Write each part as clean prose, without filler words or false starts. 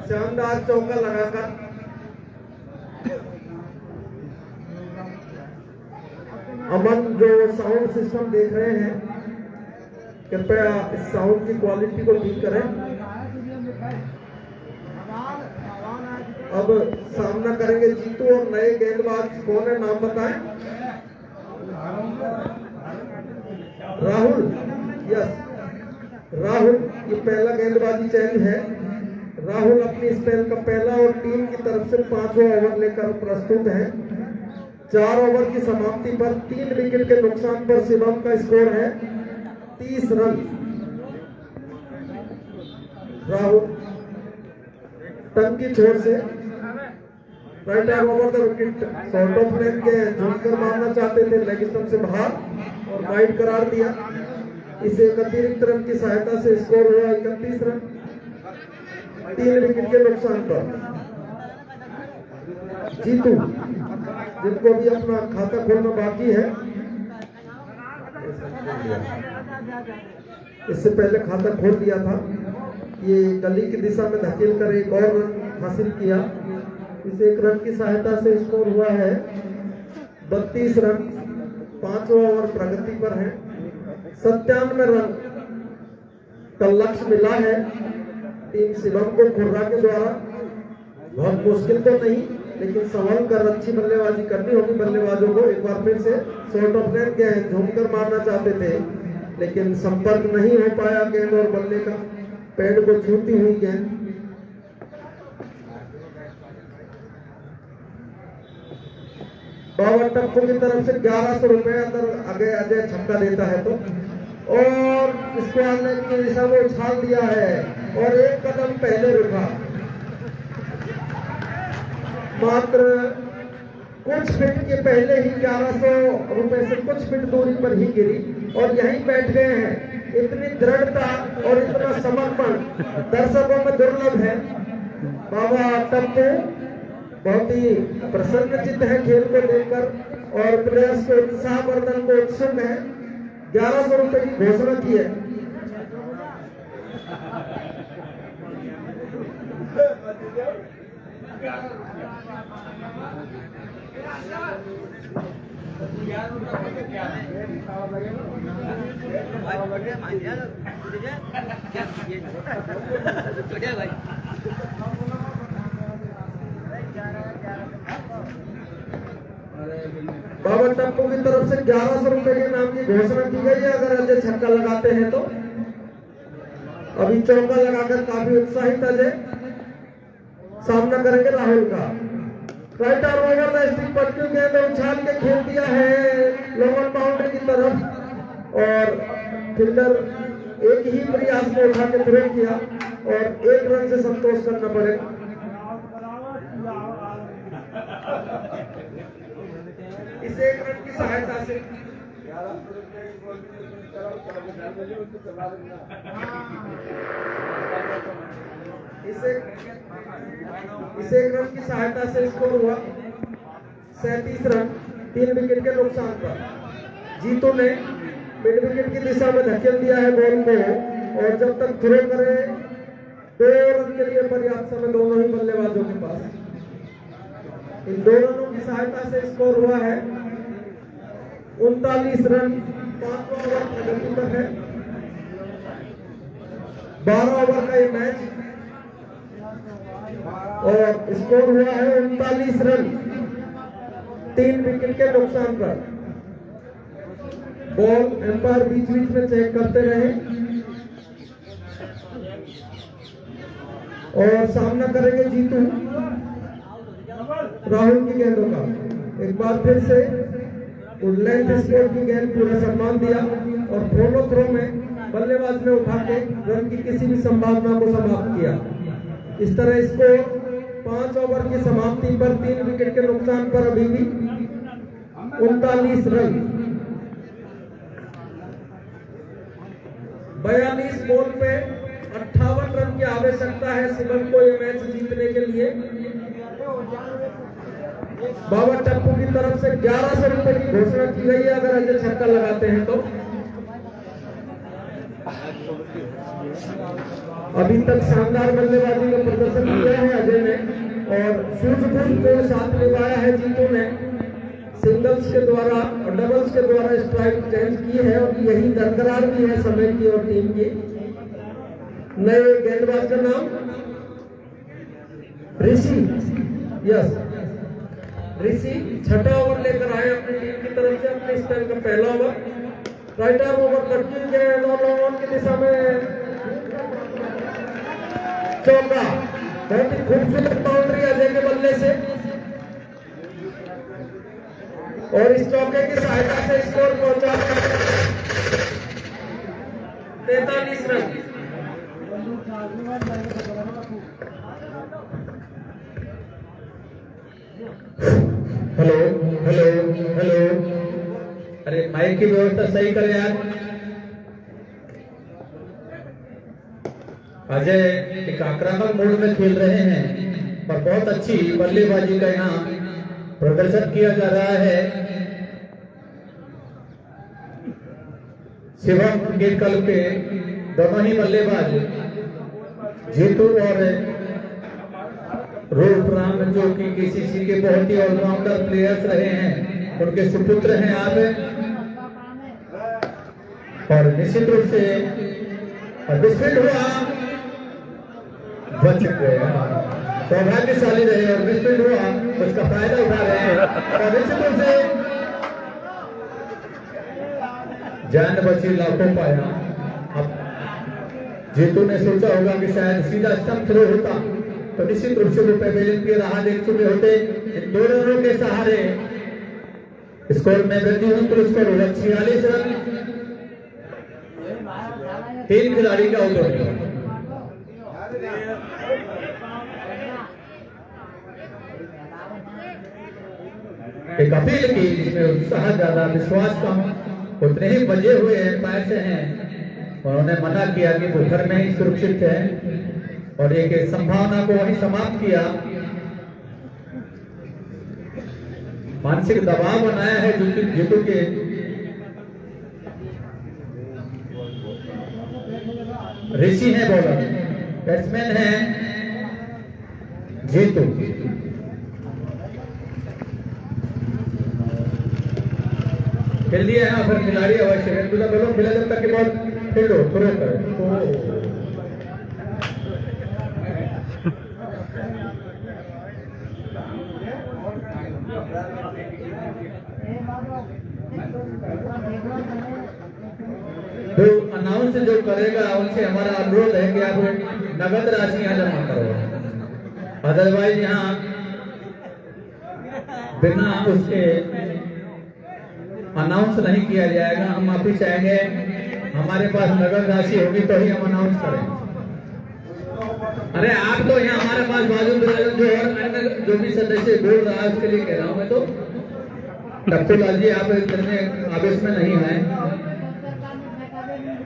शानदार चौका लगाकर अमन जो साउंड सिस्टम देख रहे हैं, कृपया इस साउंड की क्वालिटी को ठीक करें। अब सामना करेंगे जीतू और नए गेंदबाज। कौन है, नाम बताएं। राहुल, यस राहुल, ये पहला गेंदबाजी चयन है। राहुल अपनी स्पेल का पहला और टीम की तरफ से 5वां ओवर लेकर प्रस्तुत है। 4 ओवर की समाप्ति पर 3 विकेट के नुकसान पर शिवम का स्कोर है 30 रन। राहुल टंकी छोर से right arm over the wicket, short of leg के झूमकर मारना चाहते थे, लेग स्टंप से बाहर और वाइड करार दिया। इसे अतिरिक्त रन की सहायता से स्कोर हुआ 31 रन 3 विकेट के नुकसान पर। जीतू, जिनको भी अपना खाता खोलना बाकी है, इससे पहले खाता खोल दिया था, ये गली की दिशा में धकेल कर एक और रन हासिल किया। इसे 1 रन की सहायता से स्कोर हुआ है 32 रन। 5वां ओवर प्रगति पर है। 97 रन का लक्ष्य मिला है टीम शिवम को खुर्रा के द्वारा। बहुत मुश्किल तो नहीं, लेकिन संभल कर अच्छी बल्लेबाजी करनी होगी बल्लेबाजों को। एक बार फिर से शॉर्ट ऑफ लेग गेंद झूमकर मारना चाहते थे, लेकिन संपर्क नहीं हो पाया गेंद और बल्ले का, पैड को छूती हुई गेंद। बाबा टप्पू की तरफ से 1100 रुपए अगर अजय अजय छक्का देता है तो, और स्क्वायर लेग की दिशा में उछाल दिया है और एक कदम पहले रुका। मात्र कुछ फीट के पहले ही 1100 रुपए से कुछ फीट दूरी पर ही गिरी और यहीं बैठ गए हैं। इतनी दृढ़ता और इतना समर्पण दर्शकों में दुर्लभ है। बाबा टप्पू बहुत ही प्रसन्नचित्त है खेल को लेकर और प्लेयर्स के उत्साहवर्धन को उत्सुक है। 1100 रुपए की घोषणा की है। बाबा टप्पू की तरफ से 1100 रुपए के नाम की घोषणा की गई है अगर अजय छक्का लगाते हैं तो। अभी चौका लगाकर काफी उत्साहित अजय सामना करेंगे राहुल का। Right arm over the stick पट्टी गेंद उछाल के खेल दिया है लोअर बाउंड्री की तरफ और फील्डर एक ही प्रयास में उठा के थ्रो किया और 1 रन से संतोष करना पड़ेगा। इस 1 रन की सहायता से इसे 1 रन की सहायता से स्कोर हुआ 37 रन 3 विकेट के नुकसान पर। जीतू ने मिड विकेट की दिशा में धकेल दिया है बॉल को और जब तक थ्रो करे 2 रन के लिए पर्याप्त समय दोनों ही बल्लेबाजों के पास। इन 2 रनों की सहायता से स्कोर हुआ है 39 रन। 5वां ओवर प्रगति पर है। 12 ओवर का ये मैच और स्कोर हुआ है 39 रन 3 विकेट के नुकसान पर। बॉल एम्पायर बीच बीच में चेक करते रहे और सामना करेंगे जीतू राहुल की गेंदों का। एक बार फिर से लेंथ स्कोर की गेंद पूरा सम्मान दिया और फॉलो थ्रो में बल्लेबाज ने उठा के रन की किसी भी संभावना को समाप्त किया। इस तरह स्कोर 5 ओवर की समाप्ति पर 3 विकेट के नुकसान पर अभी भी 39 रन। 42 बॉल पे 58 रन की आवश्यकता है शिवम को ये मैच जीतने के लिए। बाबा टप्पू की तरफ से 1100 रुपए की घोषणा की गई है अगर अजय छक्का लगाते हैं तो। अभी तक शानदार बल्लेबाजी का प्रदर्शन किया है अजय ने और सूझबूझ को साथ निभाया है जीतू ने। सिंगल्स के द्वारा और डबल्स के द्वारा स्ट्राइक चेंज की है और यही दरकरार भी है समय की और टीम की। नए गेंदबाज का नाम ऋषि, यस ऋषि छठा ओवर लेकर आए अपनी टीम की तरफ से। अपने स्टाइल का पहला ओवर, राइट आर्म ओवर लटकी गए दोनों की दिशा में, चौका। बहुत ही खूबसूरत बाउंड्री अजय के बल्ले से और इस चौके की सहायता से स्कोर पहुंचा 43 रन। हेलो हेलो हेलो, अरे माइक की व्यवस्था सही करें यार। अजय एक आक्रामक मोड में खेल रहे हैं और बहुत अच्छी बल्लेबाजी का यहाँ प्रदर्शन किया जा रहा है। शिवम क्रिकेट क्लब के दोनों ही बल्लेबाज जीतू और रूप राम जो कि केसीसी के बहुत ही ऑलराउंडर प्लेयर्स रहे हैं, उनके सुपुत्र हैं आप। और निश्चित रूप से मिसफील्ड हुआ, बच गए, सौभाग्यशाली रहे और मिसफील्ड हुआ, उसका फायदा उठा रहे हैं और निश्चित रूप से जान बची लाखों पाया। अब जीतू ने सोचा होगा कि शायद सीधा स्टंप थ्रो होता तो निश्चित रूप से वो पेवेलियन की राह देख चुके होते। इन 2 रनों के सहारे स्कोर में वृद्धि हुई, तो स्कोर हुआ 46 रन। 3 खिलाड़ी का आउट हो गया। एक अपील की जिसमें उत्साह ज्यादा विश्वास कम, उतने ही बजे हुए एम्पायर से हैं और उन्हें मना किया कि वो घर में ही सुरक्षित है और एक संभावना को वहीं समाप्त किया। मानसिक दबाव बनाया है जीतू के। ऋषि है बॉलर, बैट्समैन है जीतू। खेल दिया है फिर खिलाड़ी अवश्य है, बोलो खेला जब तक के बाद फील्ड हो थ्रो करे। तो अनाउंस जो करेगा उनसे हमारा अनुरोध है कि आप नगद राशि यहाँ जमा करो, अदरवाइज यहाँ बिना उसके अनाउंस नहीं किया जाएगा। हम माफी चाहेंगे, हमारे पास नगद राशि होगी तो ही हम अनाउंस करें। अरे आप तो यहाँ हमारे पास बाजू जो भी सदस्य बोल रहा है उसके लिए कह रहा हूँ मैं। तो टप्पूलाल जी आप इतने आवेश में नहीं आए,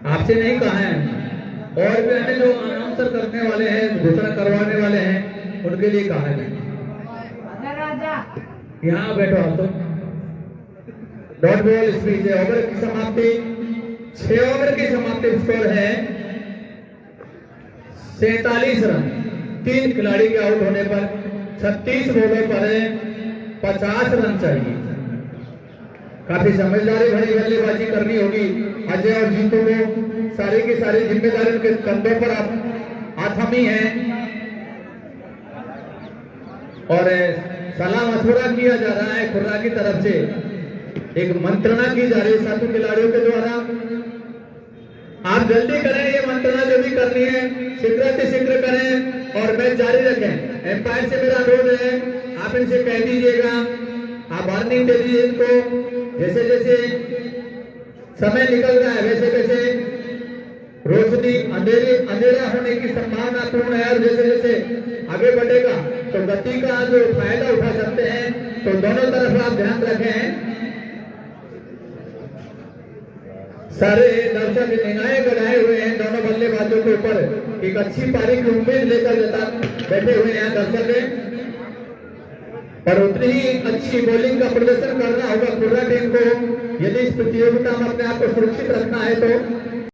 आपसे नहीं कहा है। और भी अन्य जो अनाउंसर करने वाले हैं, घोषणा करवाने वाले हैं, उनके लिए कहा है। यहाँ बैठो आप तो। डॉट बॉल स्पीड है। ओवर की समाप्ति 6 ओवर की समाप्ति स्कोर है 47 रन। 3 खिलाड़ी के आउट होने पर 36 बॉलों पर 50 रन चाहिए। काफी समझदारी भरी बल्लेबाजी करनी होगी। अजय और जीतू को सारी की सारी जिम्मेदारी उनके कंधों पर आथमी है और सलाह मशवरा किया जा रहा है खुर्रा की तरफ से। एक मंत्रणा की जा रही है सातों खिलाड़ियों के द्वारा। आप जल्दी करें, ये मंत्रणा जो भी करनी है शीघ्र करें और मैच जारी रखें। एम्पायर से मेरा अनुरोध है, आप इनसे कह दीजिएगा, आप वार्निंग दे दीजिए इनको। जैसे जैसे समय निकल रहा है वैसे वैसे रोशनी अंधेरा होने की संभावना पूर्ण है और जैसे जैसे आगे बढ़ेगा तो गति का जो फायदा उठा सकते हैं। तो दोनों तरफ आप ध्यान रखें। सारे दर्शक निगाहें गड़ाए हुए हैं दोनों बल्लेबाजों के ऊपर। एक अच्छी पारी की उम्मीद लेकर बैठे हुए हैं दर्शक, और उतनी ही अच्छी बॉलिंग का प्रदर्शन करना होगा खुर्रा टीम को। यदि इस प्रतियोगिता में अपने आप को सुरक्षित रखना है तो